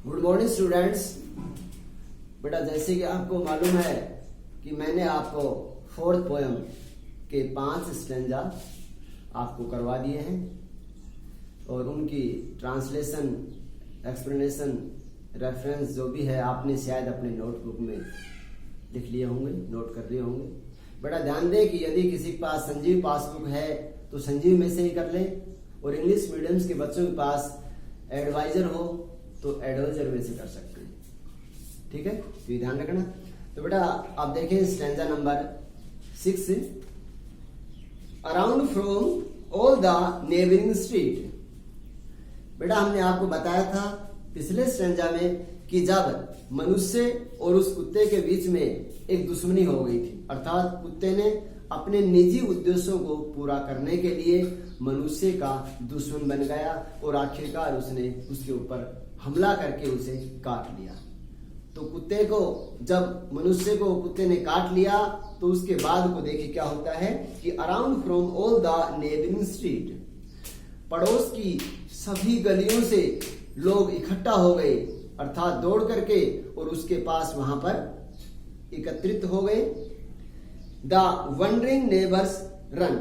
Good morning students. बेटा जैसे कि आपको मालूम है कि मैंने आपको फोर्थ पोयम के 5 स्टैंजा आपको करवा दिए हैं और उनकी ट्रांसलेशन, एक्सप्लेनेशन, रेफरेंस जो भी है आपने शायद अपने नोटबुक में लिख लिए होंगे, नोट कर लिए होंगे। बेटा ध्यान दें कि यदि किसी के पास संजीव पासबुक है तो संजीव में से ही कर ले, और इंग्लिश मीडियम्स के बच्चों के पास एडवाइजर हो तो एडवाइजर में से कर सकते हैं। ठीक है, तो ये ध्यान रखना। तो बेटा आप देखें stanza number 6, around from all the neighbouring street. बेटा हमने आपको बताया था पिछले स्टैंजा में कि जब मनुष्य और उस कुत्ते के बीच में एक दुश्मनी हो गई थी, अर्थात कुत्ते ने अपने निजी उद्देश्यों को पूरा करने के लिए मनुष्य का दुश्मन बन गया और आखिरकार उसने उसके ऊपर हमला करके उसे काट लिया। तो कुत्ते को, जब मनुष्य को कुत्ते ने काट लिया तो उसके बाद को देखिए क्या होता है कि around from all the neighbouring street, पड़ोस की सभी गलियों से लोग इकट्ठा हो गए, अर्थात दौड़ करके और उसके पास वहां पर एकत्रित हो गए। द वंडरिंग नेबर्स रन,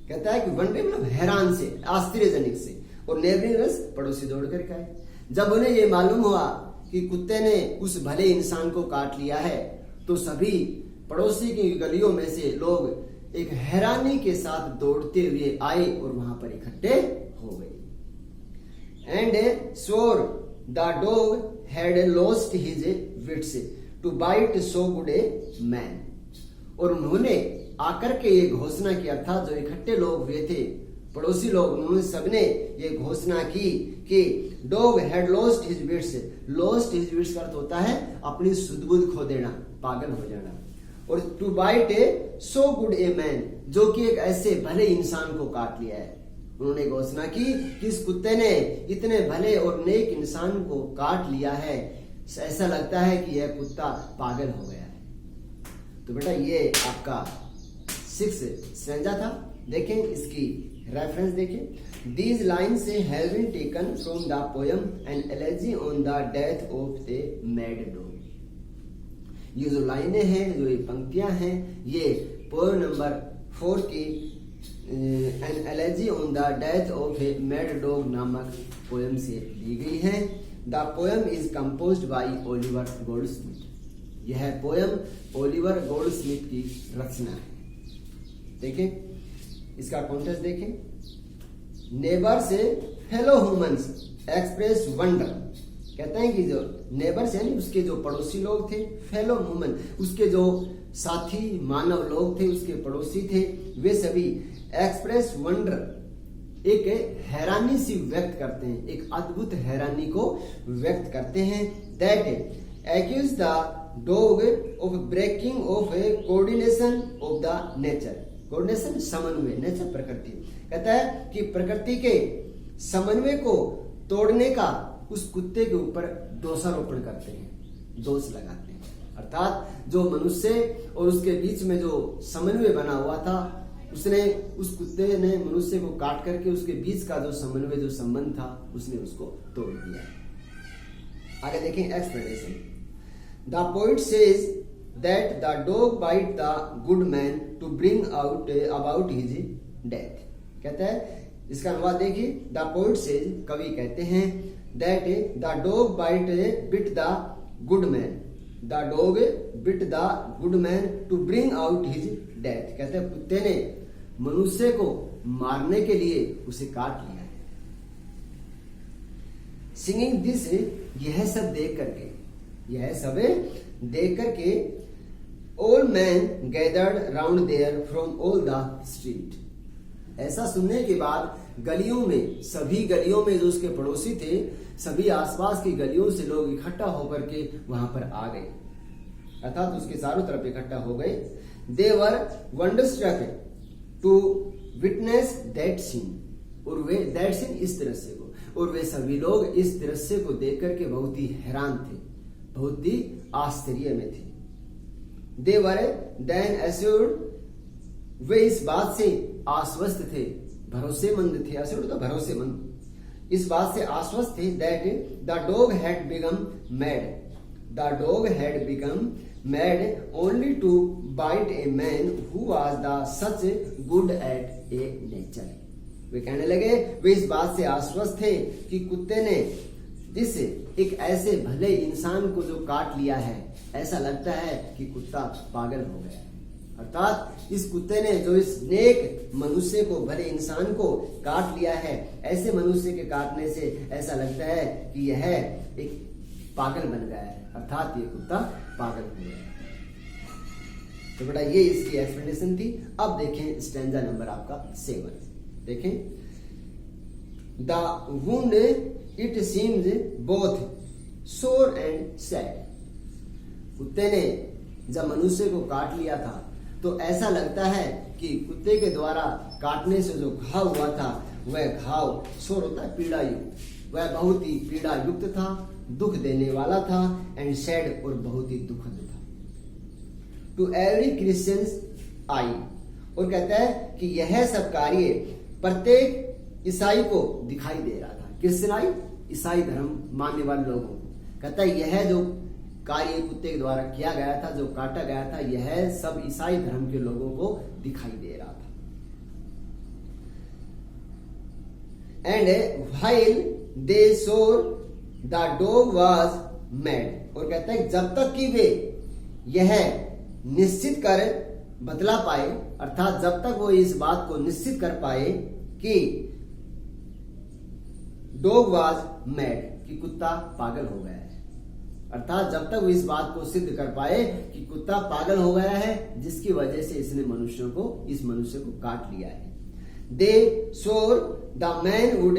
कहता है कि वंडरिंग मतलब हैरान से, आश्चर्यजनक से, और नेबरिंग रस पड़ोसी दौड़ करके आए। जब उन्हें ये मालूम हुआ कि कुत्ते ने उस भले इंसान को काट लिया है तो सभी पड़ोसी की गलियों में से लोग एक हैरानी के साथ दौड़ते हुए आए और वहां पर इकट्ठे हो गए। And sure the dog had lost his wits to bite so good a man, और उन्होंने आकर के ये घोषणा की, अर्थात जो इकट्ठे लोग हुए थे पड़ोसी लोग, उन्होंने सबने ये घोषणा की कि dog had lost his wits. Lost his wits का अर्थ होता है अपनी सुध-बुध खो देना, पागल हो जाना, और to bite a so good a man, जो कि एक ऐसे भले इंसान को काट लिया है। उन्होंने घोषणा की कि इस कुत्ते ने इतने भले और नेक इंसान को काट लिया है, ऐसा लगता है कि यह कुत्ता पागल हो गया है। तो बेटा ये आपका 6 स्टैंजा था। देखें इसकी रेफरेंस देखें। These lines have been taken from the poem An Elegy on the Death of a Mad Dog। ये जो लाइनें हैं, जो ये पंक्तियां हैं, ये पोएम नंबर 4 की An Elegy on the Death of a Mad Dog नामक पोएम से ली गई है। The poem is composed by Oliver Goldsmith। यह पोएम ओलिवर गोल्डस्मिथ की रचना है। देखें इसका कॉन्टेक्स्ट देखें। नेबर से फेलो ह्यूमन्स एक्सप्रेस वंडर, कहते हैं कि जो नेबर्स यानी उसके जो पड़ोसी लोग थे, फेलो ह्यूमन उसके जो साथी मानव लोग थे, उसके पड़ोसी थे, वे सभी एक्सप्रेस वंडर, एक हैरानी सी व्यक्त करते हैं, एक अद्भुत हैरानी को व्यक्त करते हैं। That accuse the dog of breaking off a coordination of the nature. Coordination समन्वय, नेचर प्रकृति, कहता है कि प्रकृति के समन्वय को तोड़ने का उस कुत्ते के ऊपर दोषारोपण करते हैं, दोष लगाते हैं। अर्थात जो मनुष्य और उसके बीच में जो समन्वय बना हुआ था, उसने, उस कुत्ते ने मनुष्य को काट करके उसके बीच का जो समन्वय, जो संबंध था, उसने उसको तोड़ दिया। आगे देखें explanation. The poet says that the dog bite the good man to bring out about his death। कहता है, इसका अनुवाद देखिए। द पोइट सेज, कवि कहते हैं, that the dog bit the good man, the dog bit the good man to bring out his death। कहते हैं कुत्ते ने मनुष्य को मारने के लिए उसे काट लिया है। सिंगिंग दिस, यह सब देख करके, यह सब देख करके, all men gathered round there from all the street। ऐसा सुनने के बाद गलियों में, सभी गलियों में जो उसके पड़ोसी थे, सभी आसपास की गलियों से लोग इकट्ठा होकर के वहां पर आ गए, अर्थात उसके चारों तरफ इकट्ठा हो गए। They were wonderstruck to witness that scene, और वे that scene इस दृश्य को, और वे सभी लोग इस दृश्य को देख करके बहुत ही हैरान थे, बहुत ही आश्चर्य में थे। They were then assured, वे इस बात से आश्वस्त थे, भरोसेमंद थे, assured तो भरोसेमंद, इस बात से आश्वस्त थे that the dog had become mad, the dog had become mad only to bite a man who was the such good at a nature. वे कहने लगे, वे इस बात से आश्वस्त थे कि कुत्ते ने जिस एक ऐसे भले इंसान को जो काट लिया है, ऐसा लगता है कि कुत्ता पागल हो गया है। अर्थात इस कुत्ते ने जो इस नेक मनुष्य को, भले इंसान को काट लिया है, ऐसे मनुष्य के काटने से ऐसा लगता है कि यह एक पागल बन गया है, अर्थात ये कुत्ता पागल हो गया है। तो बेटा ये इसकी एक्सप्लेनेशन थी। अब देखें स्टैंजा नंबर आपका 7। देखें, the wound it seems both सोर एंड सैड। कुत्ते ने जब मनुष्य को काट लिया था तो ऐसा लगता है कि कुत्ते के द्वारा काटने से जो घाव हुआ था वह घाव, सोर होता है पीड़ा युक्त, वह बहुत ही पीड़ा युक्त था, दुख देने वाला था, एंड सैड और बहुत ही दुखद था। टू एवरी क्रिश्चियंस आई, और कहता है कि यह सब कार्य प्रत्येक ईसाई को दिखाई दे रहा था। क्रिश्चियन आई, ईसाई धर्म मानने वाले लोगों को कहता है यह जो कार्य कुत्ते के द्वारा किया गया था, जो काटा गया था, यह सब ईसाई धर्म के लोगों को दिखाई दे रहा था। एंड व्हाइल दे सोर द डॉग वाज मैड, और कहता है जब तक कि वे यह निश्चित कर बतला पाए, अर्थात जब तक वो इस बात को निश्चित कर पाए कि डॉग वाज मैड, कि कुत्ता पागल हो गया है, अर्थात जब तक वो इस बात को सिद्ध कर पाए कि कुत्ता पागल हो गया है, जिसकी वजह से इसने इस मनुष्य को काट लिया है। दे सोर द मैन वुड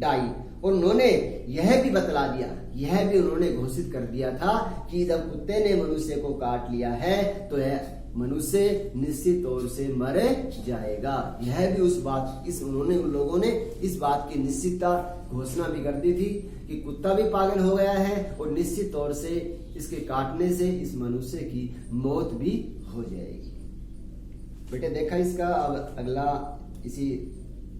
डाई, और उन्होंने यह भी बतला दिया, यह भी उन्होंने घोषित कर दिया था कि जब कुत्ते ने मनुष्य को काट लिया है तो यह मनुष्य निश्चित तौर से मर जाएगा। यह भी उन लोगों ने इस बात की निश्चितता घोषणा भी कर दी थी कि कुत्ता भी पागल हो गया है और निश्चित तौर से इसके काटने से इस मनुष्य की मौत भी हो जाएगी। बेटे देखा इसका, अब अगला इसी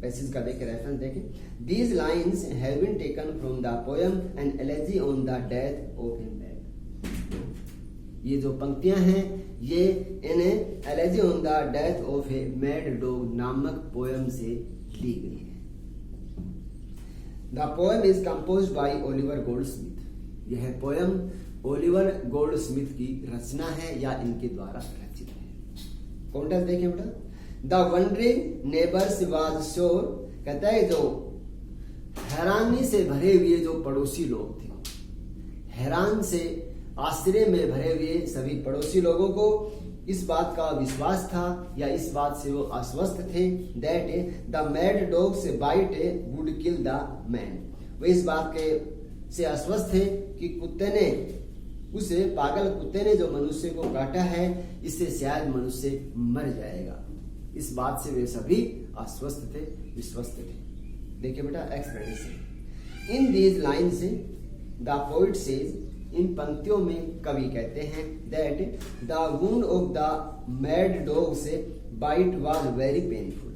पैसेज का देखें, रेफरेंस देखें। These lines have been taken from the poem an elegy on the death of a mad. ये जो पंक्तियां हैं ये in elegy on the death of a mad dog नामक पोएम से ली गई है। The poem is composed by Oliver Goldsmith. यह पोएम ओलिवर गोल्डस्मिथ की रचना है या इनके द्वारा रचित है। कॉन्टेक्स्ट देखें बेटा। The wondering neighbours was sure, कहता है जो हैरानी से भरे हुए जो पड़ोसी लोग थे, हैरान से आश्चर्य में भरे हुए सभी पड़ोसी लोगों को इस बात का विश्वास था या इस बात से वो आश्वस्त थे दैट द मैड डॉग से bite would kill the man. वे इस बात के से आश्वस्त थे कि कुत्ते ने, उसे पागल कुत्ते ने जो मनुष्य को काटा है, इससे शायद मनुष्य मर जाएगा। इस बात से वे सभी आश्वस्त थे, विश्वस्त थे। देखिए बेटा explanation. In these lines the poet says, इन पंक्तियों में कवि कहते हैं that the wound of the mad dog से बाइट वाज वेरी पेनफुल।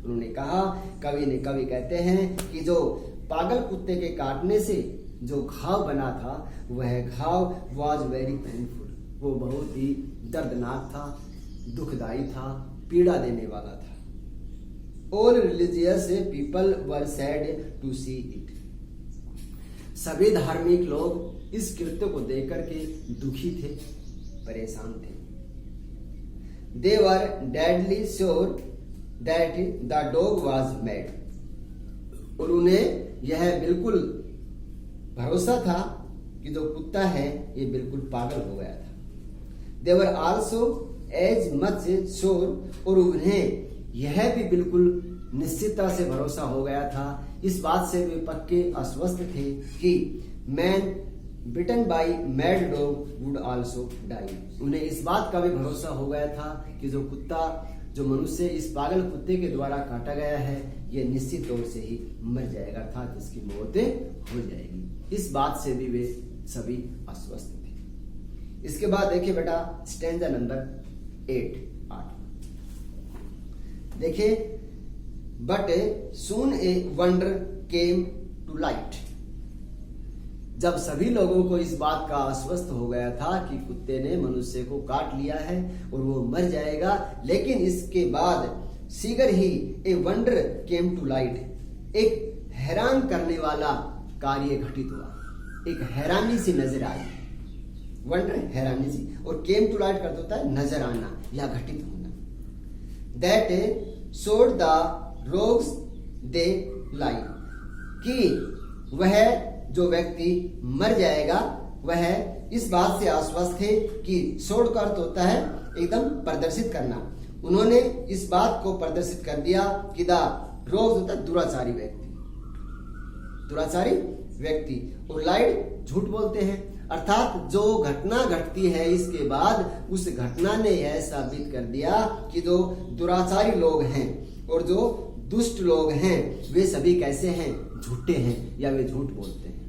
उन्होंने कहा, कवि कहते हैं कि जो पागल कुत्ते के काटने से जो घाव बना था वह घाव वाज वेरी पेनफुल, वो बहुत ही दर्दनाक था, दुखदायी था, पीड़ा देने वाला था। All religious people were sad to see it. सभी धार्मिक लोग इस कृत्य को देख करके दुखी थे, परेशान थे। They were deadly sure that the dog was mad, और उन्हें यह बिल्कुल भरोसा था कि जो कुत्ता है ये बिल्कुल पागल हो गया था। They were also as much sure, और उन्हें यह भी बिल्कुल निश्चितता से भरोसा हो गया था, इस बात से वे पक्के आश्वस्त थे कि man bitten by mad dog would also die. उन्हें इस बात का भी भरोसा हो गया था कि जो कुत्ता, जो मनुष्य इस पागल कुत्ते के द्वारा काटा गया है, ये निश्चित तौर से ही मर जाएगा, अर्थात इसकी मौत हो जाएगी। इस बात से भी वे सभी आश्वस्त थे। इसके बाद देखिए बेटा स्टैंजा नंबर 8। देखिए, but soon a wonder came to light. जब सभी लोगों को इस बात का आश्वस्त हो गया था कि कुत्ते ने मनुष्य को काट लिया है और वो मर जाएगा, लेकिन इसके बाद शीघ्र ही a wonder came to light, एक हैरान करने वाला कार्य घटित हुआ, एक हैरानी सी नजर आई। वंडर हैरानी सी, और केम टू लाइट करता होता है नजर आना या घटित होना। दैट शोड द रोग्स दे लाई, कि वह जो व्यक्ति मर जाएगा वह इस बात से आश्वस्त थे कि शोड का अर्थ होता है एकदम प्रदर्शित करना। उन्होंने इस बात को प्रदर्शित कर दिया कि द रोग्स होता है दुराचारी व्यक्ति, दुराचारी व्यक्ति, और लाइड झूठ बोलते हैं, अर्थात जो घटना घटती है इसके बाद उस घटना ने यह साबित कर दिया कि जो दुराचारी लोग हैं और जो दुष्ट लोग हैं वे सभी कैसे हैं, झूठे हैं या वे झूठ बोलते हैं।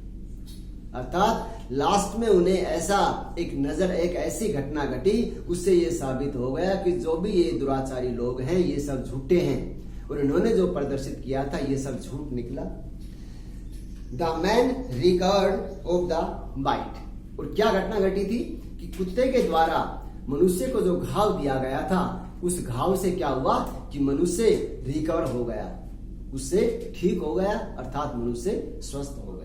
अर्थात लास्ट में उन्हें ऐसा एक ऐसी घटना घटी, उससे ये साबित हो गया कि जो भी ये दुराचारी लोग हैं ये सब झूठे हैं, और इन्होंने जो प्रदर्शित किया था ये सब झूठ निकला। The man recovered of the bite, और क्या घटना घटी थी कि कुत्ते के द्वारा मनुष्य को जो घाव दिया गया था उस घाव से क्या हुआ कि मनुष्य रिकवर हो गया, उससे ठीक हो गया, अर्थात मनुष्य स्वस्थ हो गया।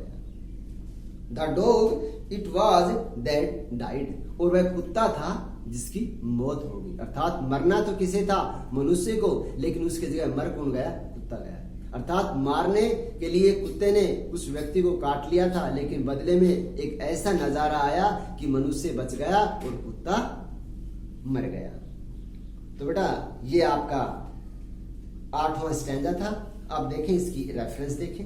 The dog it was that died, और वह कुत्ता था जिसकी मौत हो गई, अर्थात मरना तो किसे था, मनुष्य को, लेकिन उसके जगह मर कौन गया, कुत्ता गया। अर्थात मारने के लिए कुत्ते ने उस व्यक्ति को काट लिया था, लेकिन बदले में एक ऐसा नजारा आया कि मनुष्य बच गया और कुत्ता मर गया। तो बेटा ये आपका 8वां स्टैंजा था। अब देखें इसकी रेफरेंस देखें।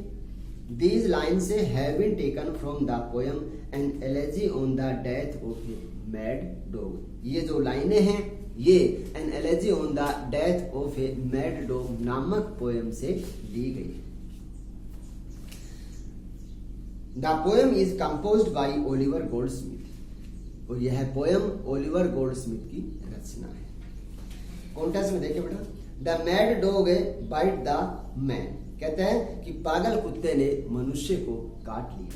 These lines have been taken from the poem An Elegy on the Death of a Mad Dog। ये जो लाइनें हैं ये An Elegy on the Death of a Mad Dog नामक पोएम से ली गई है। The poem is composed by Oliver Goldsmith, और यह पोएम ओलिवर गोल्डस्मिथ की रचना है। कॉन्टेक्स्ट में देखिए बेटा, the mad dog bite the man, कहते हैं कि पागल कुत्ते ने मनुष्य को काट लिया।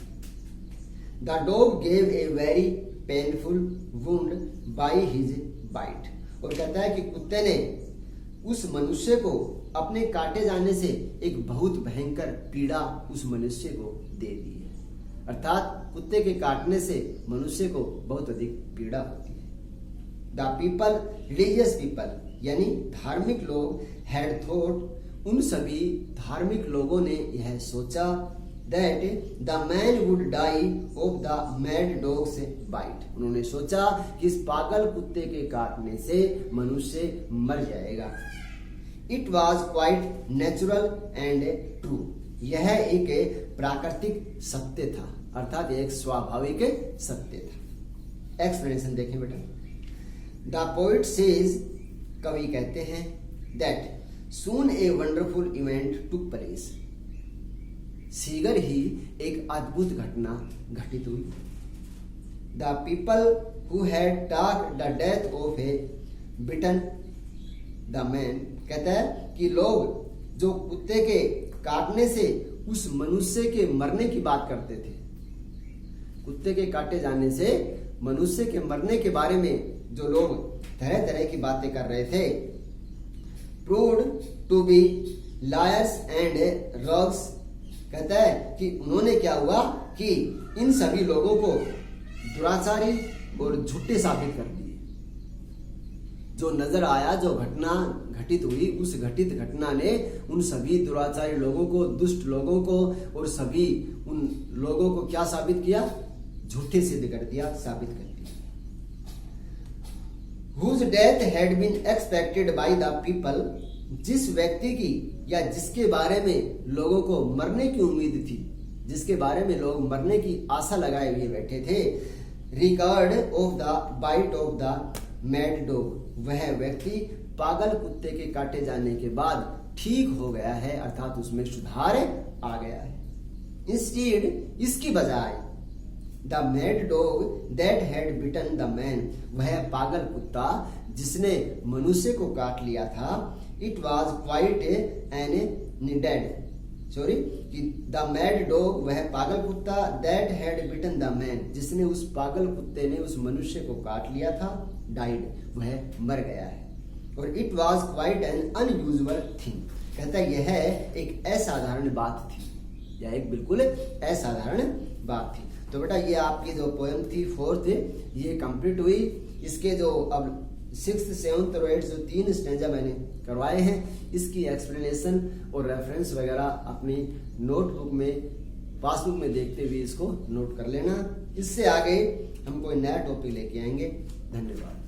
The dog gave a very painful wound by his bite, और कहता है कि कुत्ते ने उस मनुष्य को अपने काटे जाने से एक बहुत भयंकर पीड़ा उस मनुष्य को दे दी है, अर्थात कुत्ते के काटने से मनुष्य को बहुत अधिक पीड़ा होती है। द पीपल, रिलीजियस पीपल, यानी धार्मिक लोग, हैड थॉट, उन सभी धार्मिक लोगों ने यह सोचा, that the man would die of the mad dog's bite, उन्होंने सोचा कि इस पागल कुत्ते के काटने से मनुष्य मर जाएगा। It was quite natural and true, यह एक प्राकृतिक सत्य था, अर्थात एक स्वाभाविक सत्य था। एक्सप्लेनेशन देखें बेटा। द पोइट सेज, कवि कहते हैं, that soon a wonderful event took place, शीघ्र ही एक अद्भुत घटना घटित हुई। The people who had talked the death of a bitten the man, कहता है कि लोग जो कुत्ते के काटने से उस मनुष्य के मरने की बात करते थे, कुत्ते के काटे जाने से मनुष्य के मरने के बारे में जो लोग तरह तरह की बातें कर रहे थे, proved to be liars and rogues, कहता है कि उन्होंने क्या हुआ कि इन सभी लोगों को दुराचारी और झूठे साबित कर दिए। जो नजर आया, जो घटना घटित हुई, उस घटित घटना ने उन सभी दुराचारी लोगों को, दुष्ट लोगों को और सभी उन लोगों को क्या साबित किया, झूठे सिद्ध कर दिया, साबित कर दिया। Whose death had been expected by the people, जिस व्यक्ति की या जिसके बारे में लोगों को मरने की उम्मीद थी, जिसके बारे में लोग मरने की आशा लगाए हुए बैठे थे, recovered of the bite of the mad dog, वह व्यक्ति पागल कुत्ते के काटे जाने के बाद ठीक हो गया है, अर्थात उसमें सुधार आ गया है। इंस्टीड, इसकी बजाय, the mad dog that had bitten the man, वह पागल कुत्ता जिसने मनुष्य को काट लिया था, it was quite an dead, sorry, कि द मैड डॉग, वह पागल कुत्ता, that had bitten the man, जिसने उस पागल कुत्ते ने उस मनुष्य को काट लिया था, डाइड, वह मर गया है। और it was quite N unusual thing, कहता है यह एक असाधारण बात थी, यह एक बिल्कुल असाधारण बात थी। तो बेटा ये आपकी जो पोएम थी 4th, ये कंप्लीट हुई। इसके जो अब 6th, 7th और 8th जो 3 स्टैंजा मैंने करवाए हैं, इसकी एक्सप्लेनेशन और रेफरेंस वगैरह अपनी नोटबुक में, पासबुक में देखते हुए इसको नोट कर लेना। इससे आगे हम कोई नया टॉपिक लेके आएंगे। धन्यवाद।